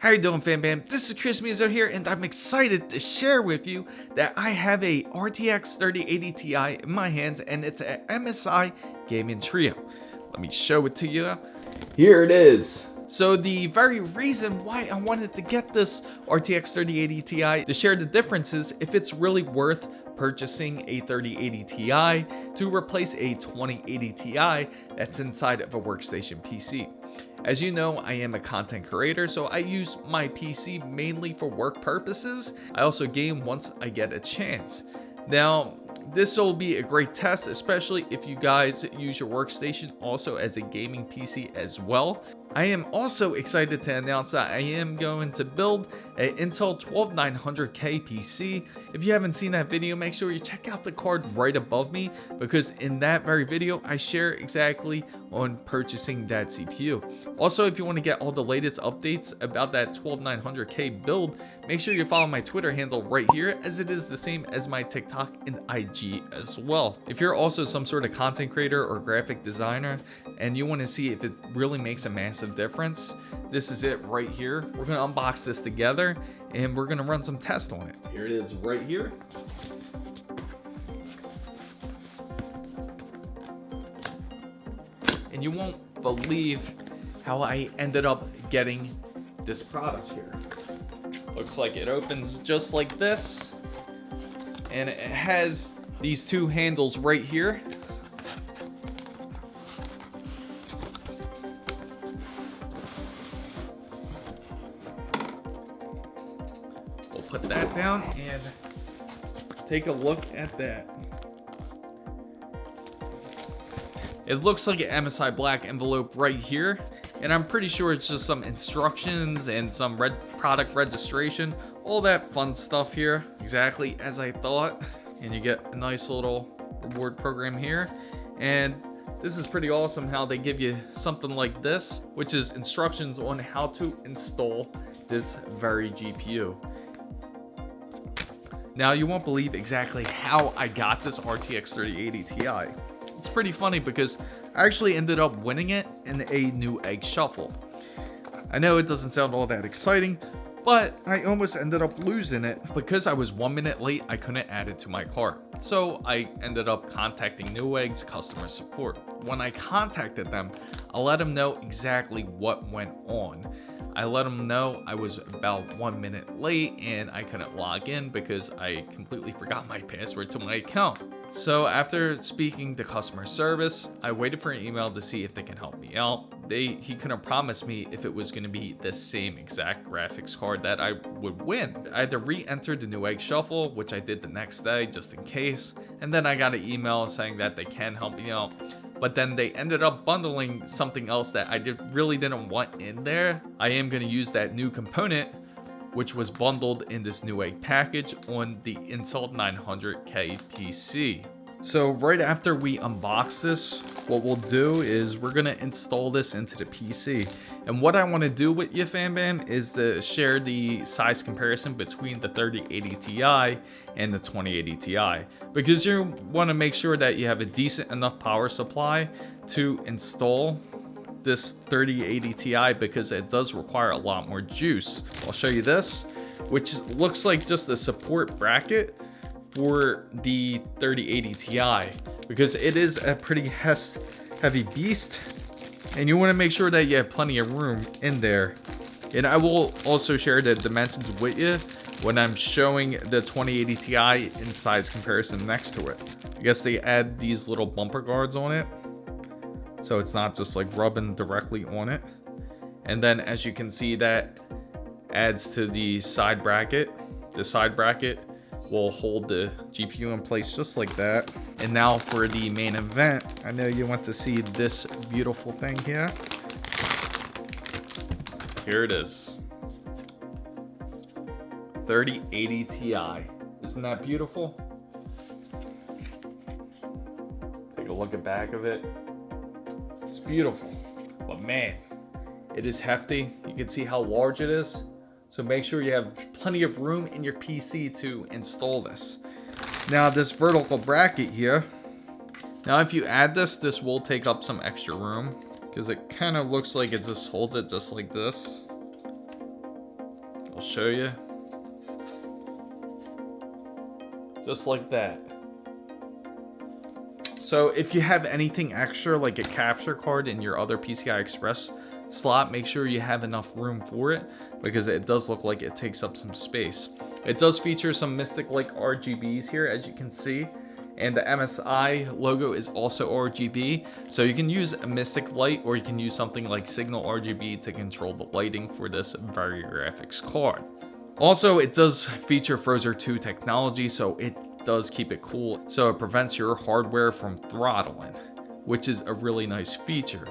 How you doing, fam bam? This is Chris Muzo here, and I'm excited to share with you that I have a RTX 3080 Ti in my hands, and it's an MSi gaming trio. Let me show it to you. Here it is. So the very reason why I wanted to get this RTX 3080 Ti to share the differences if it's really worth purchasing a 3080 Ti to replace a 2080 Ti that's inside of a workstation PC. As you know, I am a content creator, so I use my PC mainly for work purposes. I also game once I get a chance. Now, this will be a great test, especially if you guys use your workstation also as a gaming PC as well. I am also excited to announce that I am going to build an Intel 12900K PC. If you haven't seen that video, make sure you check out the card right above me, because in that very video, I share exactly on purchasing that CPU. Also, if you want to get all the latest updates about that 12900K build, make sure you follow my Twitter handle right here, as it is the same as my TikTok and IG as well. If you're also some sort of content creator or graphic designer and you want to see if it really makes a massive difference, this is it right here. We're going to unbox this together and we're going to run some tests on it. Here it is right here. And you won't believe how I ended up getting this product here. Looks like it opens just like this, and it has these two handles right here. We'll put that down and take a look at that. It looks like an MSi black envelope right here, and I'm pretty sure it's just some instructions and some product registration, all that fun stuff here, exactly as I thought. And you get a nice little reward program here, and this is pretty awesome how they give you something like this, which is instructions on how to install this very GPU. Now, you won't believe exactly how I got this RTX 3080 Ti. It's pretty funny because I actually ended up winning it in a Newegg shuffle. I know it doesn't sound all that exciting, but I almost ended up losing it because I was 1 minute late. I couldn't add it to my cart. So I ended up contacting Newegg's customer support. When I contacted them, I let them know exactly what went on. I let them know I was about 1 minute late and I couldn't log in because I completely forgot my password to my account. So after speaking to customer service, I waited for an email to see if they can help me out. He couldn't promise me if it was going to be the same exact graphics card that I would win. I had to re-enter the Newegg shuffle, which I did the next day just in case. And then I got an email saying that they can help me out. But then they ended up bundling something else that I really didn't want in there. I am going to use that new component, which was bundled in this Newegg package on the Intel 900K PC. So right after we unbox this, what we'll do is we're gonna install this into the PC. And what I wanna do with you, fam bam, is to share the size comparison between the 3080 Ti and the 2080 Ti. Because you wanna make sure that you have a decent enough power supply to install this 3080 Ti, because it does require a lot more juice. I'll show you this, which looks like just a support bracket for the 3080 Ti, because it is a pretty heavy beast, and you want to make sure that you have plenty of room in there. And I will also share the dimensions with you when I'm showing the 2080 Ti in size comparison next to it. I guess they add these little bumper guards on it, so it's not just like rubbing directly on it. And then as you can see, that adds to the side bracket. The side bracket will hold the GPU in place just like that. And now for the main event, I know you want to see this beautiful thing here. Here it is. 3080 Ti. Isn't that beautiful? Take a look at the back of it. It's beautiful, but man, it is hefty. You can see how large it is. So make sure you have plenty of room in your PC to install this. Now this vertical bracket here, now if you add this will take up some extra room, because it kind of looks like it just holds it just like this. I'll show you. Just like that. So if you have anything extra like a capture card in your other PCI Express slot, make sure you have enough room for it, because it does look like it takes up some space. It does feature some Mystic like RGBs here, as you can see, and the MSi logo is also RGB, so you can use a Mystic light or you can use something like Signal RGB to control the lighting for this very graphics card. Also, it does feature Frozen 2 technology, so it does keep it cool, so it prevents your hardware from throttling, which is a really nice feature.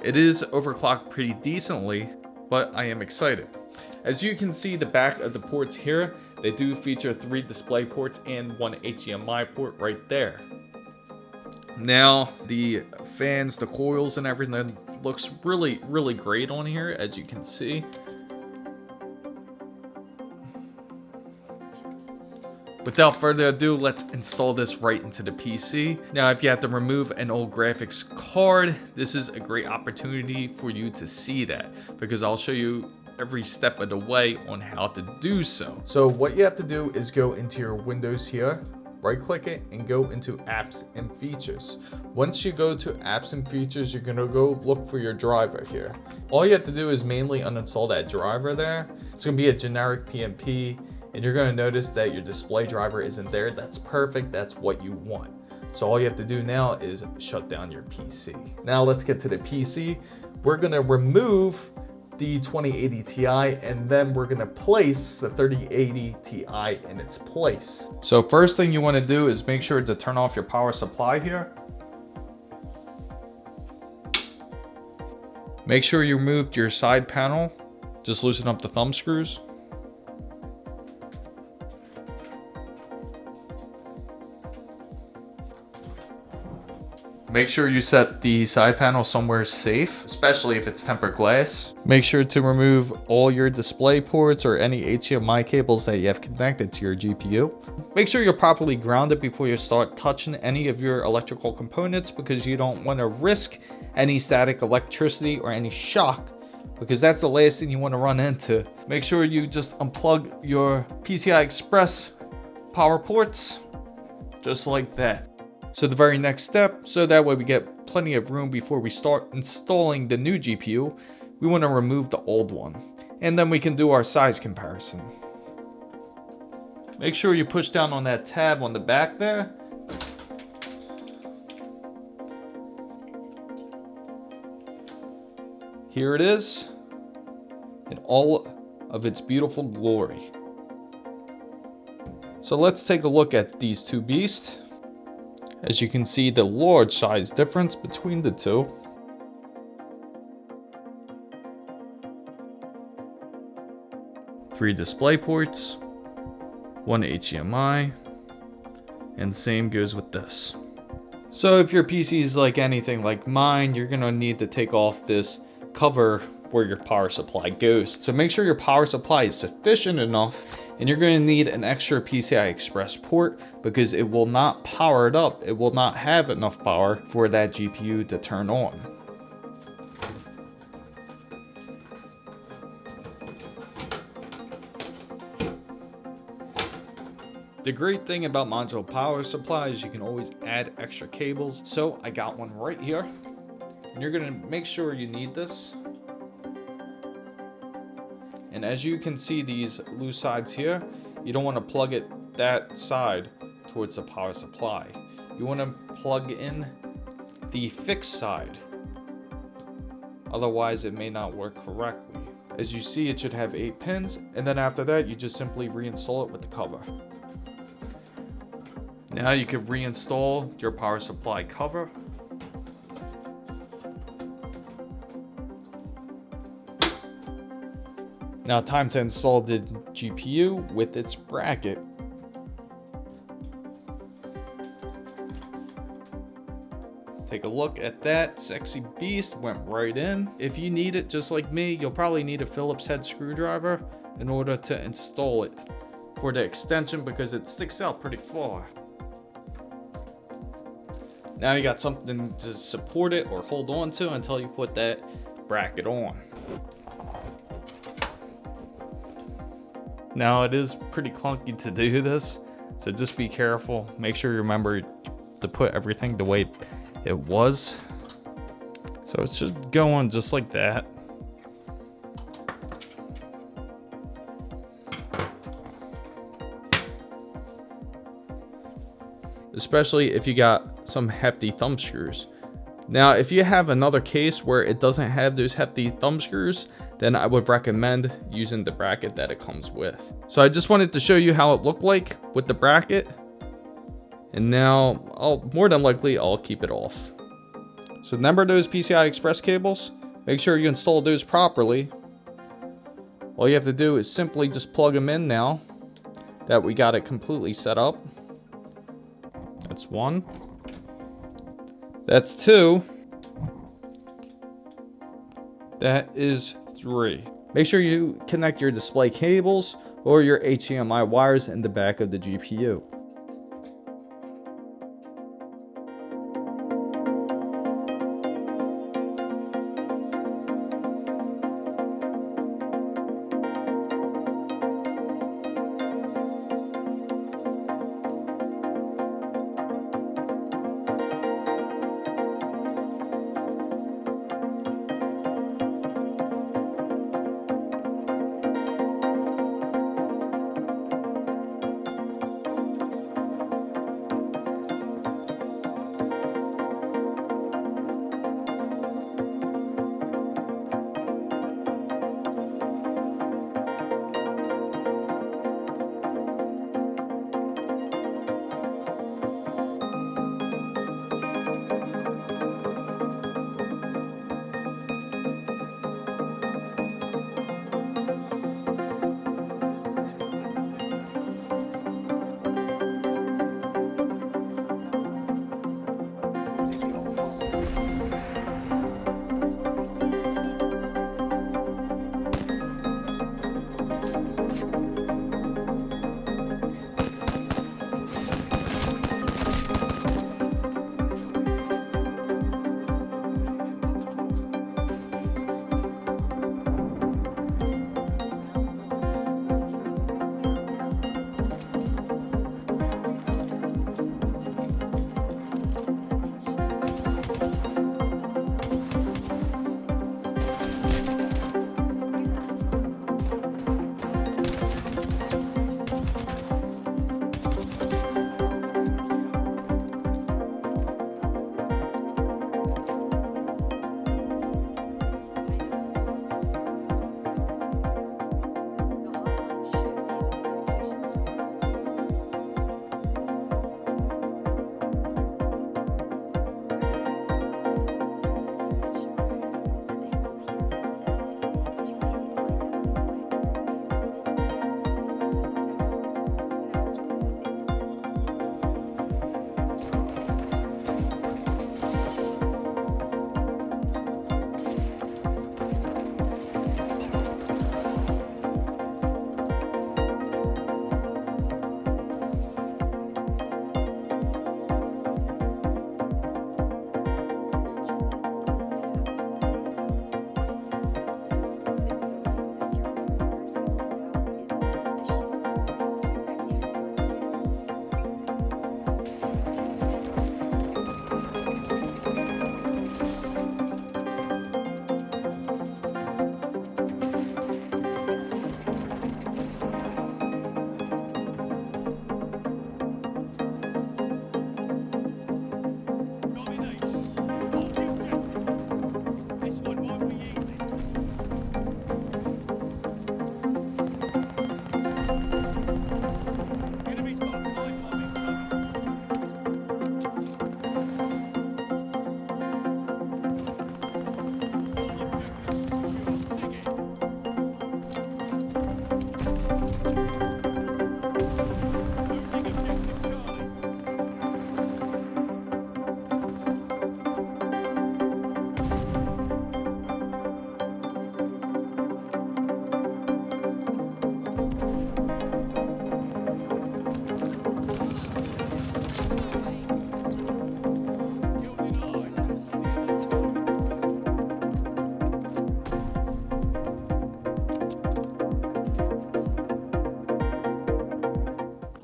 It is overclocked pretty decently, but I am excited. As you can see, the back of the ports here, they do feature 3 display ports and 1 HDMI port right there. Now, the fans, the coils and everything looks really, really great on here, as you can see. Without further ado, let's install this right into the PC. Now, if you have to remove an old graphics card, this is a great opportunity for you to see that, because I'll show you every step of the way on how to do so. So what you have to do is go into your Windows here, right click it and go into Apps and Features. Once you go to Apps and Features, you're gonna go look for your driver here. All you have to do is mainly uninstall that driver there. It's gonna be a generic PNP, and you're gonna notice that your display driver isn't there. That's perfect, that's what you want. So all you have to do now is shut down your PC. Now let's get to the PC. We're gonna remove the 2080 Ti, and then we're gonna place the 3080 Ti in its place. So first thing you wanna do is make sure to turn off your power supply here. Make sure you removed your side panel. Just loosen up the thumb screws. Make sure you set the side panel somewhere safe, especially if it's tempered glass. Make sure to remove all your display ports or any HDMI cables that you have connected to your GPU. Make sure you're properly grounded before you start touching any of your electrical components, because you don't want to risk any static electricity or any shock, because that's the last thing you want to run into. Make sure you just unplug your PCI Express power ports, just like that. So the very next step, so that way we get plenty of room before we start installing the new GPU, we want to remove the old one. And then we can do our size comparison. Make sure you push down on that tab on the back there. Here it is, in all of its beautiful glory. So let's take a look at these two beasts. As you can see, the large size difference between the two. Three display ports, one HDMI, and the same goes with this. So if your PC is like anything like mine, you're gonna need to take off this cover where your power supply goes. So make sure your power supply is sufficient enough, and you're going to need an extra PCI Express port, because it will not power it up. It will not have enough power for that GPU to turn on. The great thing about modular power supply is you can always add extra cables. So I got one right here, and you're going to make sure you need this. And as you can see, these loose sides here, you don't want to plug it that side towards the power supply. You want to plug in the fixed side. Otherwise, it may not work correctly. As you see, it should have 8 pins, and then after that, you just simply reinstall it with the cover. Now you can reinstall your power supply cover. Now time to install the GPU with its bracket. Take a look at that sexy beast, went right in. If you need it just like me, you'll probably need a Phillips head screwdriver in order to install it for the extension, because it sticks out pretty far. Now you got something to support it or hold on to until you put that bracket on. Now it is pretty clunky to do this, so just be careful. Make sure you remember to put everything the way it was. So it's just going just like that. Especially if you got some hefty thumb screws. Now, if you have another case where it doesn't have those hefty thumb screws, then I would recommend using the bracket that it comes with. So I just wanted to show you how it looked like with the bracket. And now, more than likely, I'll keep it off. So remember those PCI Express cables? Make sure you install those properly. All you have to do is simply just plug them in now that we got it completely set up. That's one. That's two. That is three. Make sure you connect your display cables or your HDMI wires in the back of the GPU.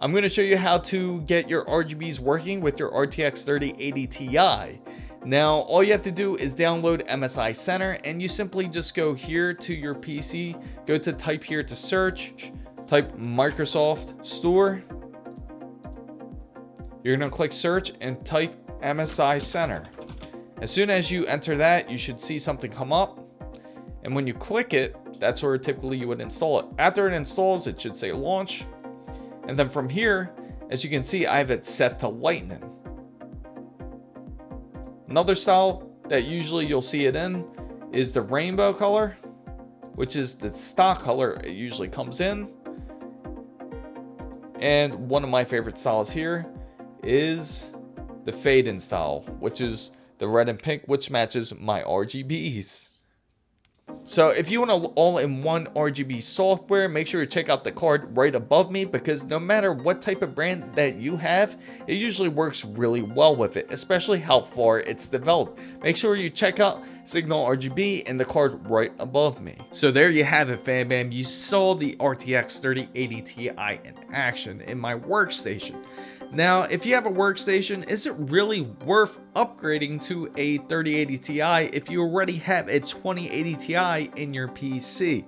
I'm going to show you how to get your RGBs working with your RTX 3080 Ti. Now, all you have to do is download MSi Center, and you simply just go here to your PC, go to type here to search, type Microsoft Store. You're going to click search and type MSi Center. As soon as you enter that, you should see something come up. And when you click it, that's where typically you would install it. After it installs, it should say launch. And then from here, as you can see, I have it set to lightning. Another style that usually you'll see it in is the rainbow color, which is the stock color it usually comes in. And one of my favorite styles here is the fade in style, which is the red and pink, which matches my RGBs. So if you want an all-in-one RGB software, make sure you check out the card right above me, because no matter what type of brand that you have, it usually works really well with it, especially how far it's developed. Make sure you check out signalrgb in the card right above me. So there you have it, fam bam. You saw the RTX 3080 Ti in action in my workstation. Now, if you have a workstation, is it really worth upgrading to a 3080 Ti if you already have a 2080 Ti in your PC?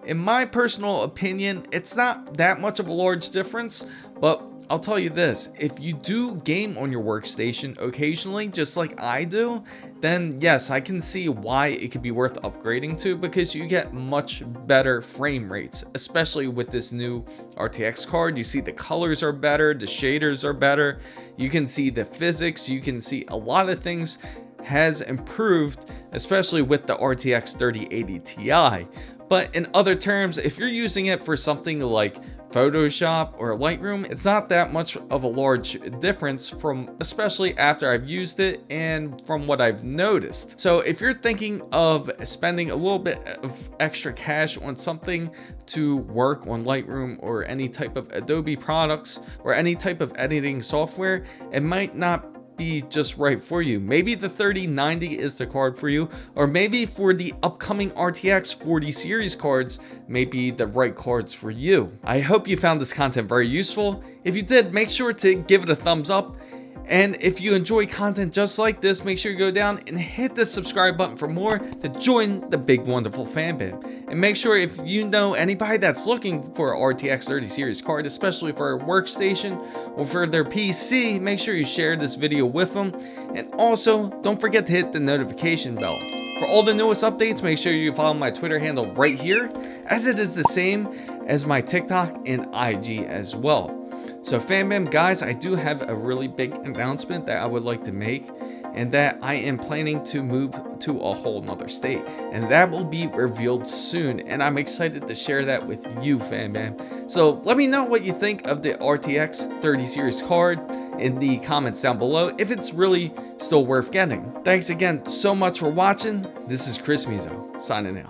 In my personal opinion, it's not that much of a large difference, but I'll tell you this, if you do game on your workstation occasionally, just like I do, then yes, I can see why it could be worth upgrading to, because you get much better frame rates, especially with this new RTX card. You see the colors are better, the shaders are better, you can see the physics, you can see a lot of things has improved, especially with the RTX 3080 Ti. But in other terms, if you're using it for something like Photoshop or Lightroom, it's not that much of a large difference, from especially after I've used it and from what I've noticed. So if you're thinking of spending a little bit of extra cash on something to work on Lightroom or any type of Adobe products or any type of editing software, it might not be just right for you. Maybe the 3090 is the card for you, or maybe for the upcoming RTX 40 series cards may be the right cards for you. I hope you found this content very useful. If you did, make sure to give it a thumbs up. And if you enjoy content just like this, make sure you go down and hit the subscribe button for more to join the big wonderful fan band. And make sure, if you know anybody that's looking for an RTX 30 series card, especially for a workstation or for their PC, make sure you share this video with them. And also, don't forget to hit the notification bell. For all the newest updates, make sure you follow my Twitter handle right here, as it is the same as my TikTok and IG as well. So fam bam guys, I do have a really big announcement that I would like to make, and that I am planning to move to a whole nother state, and that will be revealed soon, and I'm excited to share that with you, fam bam. So let me know what you think of the RTX 30 series card in the comments down below, if it's really still worth getting. Thanks again so much for watching. This is Chris Mizo signing out.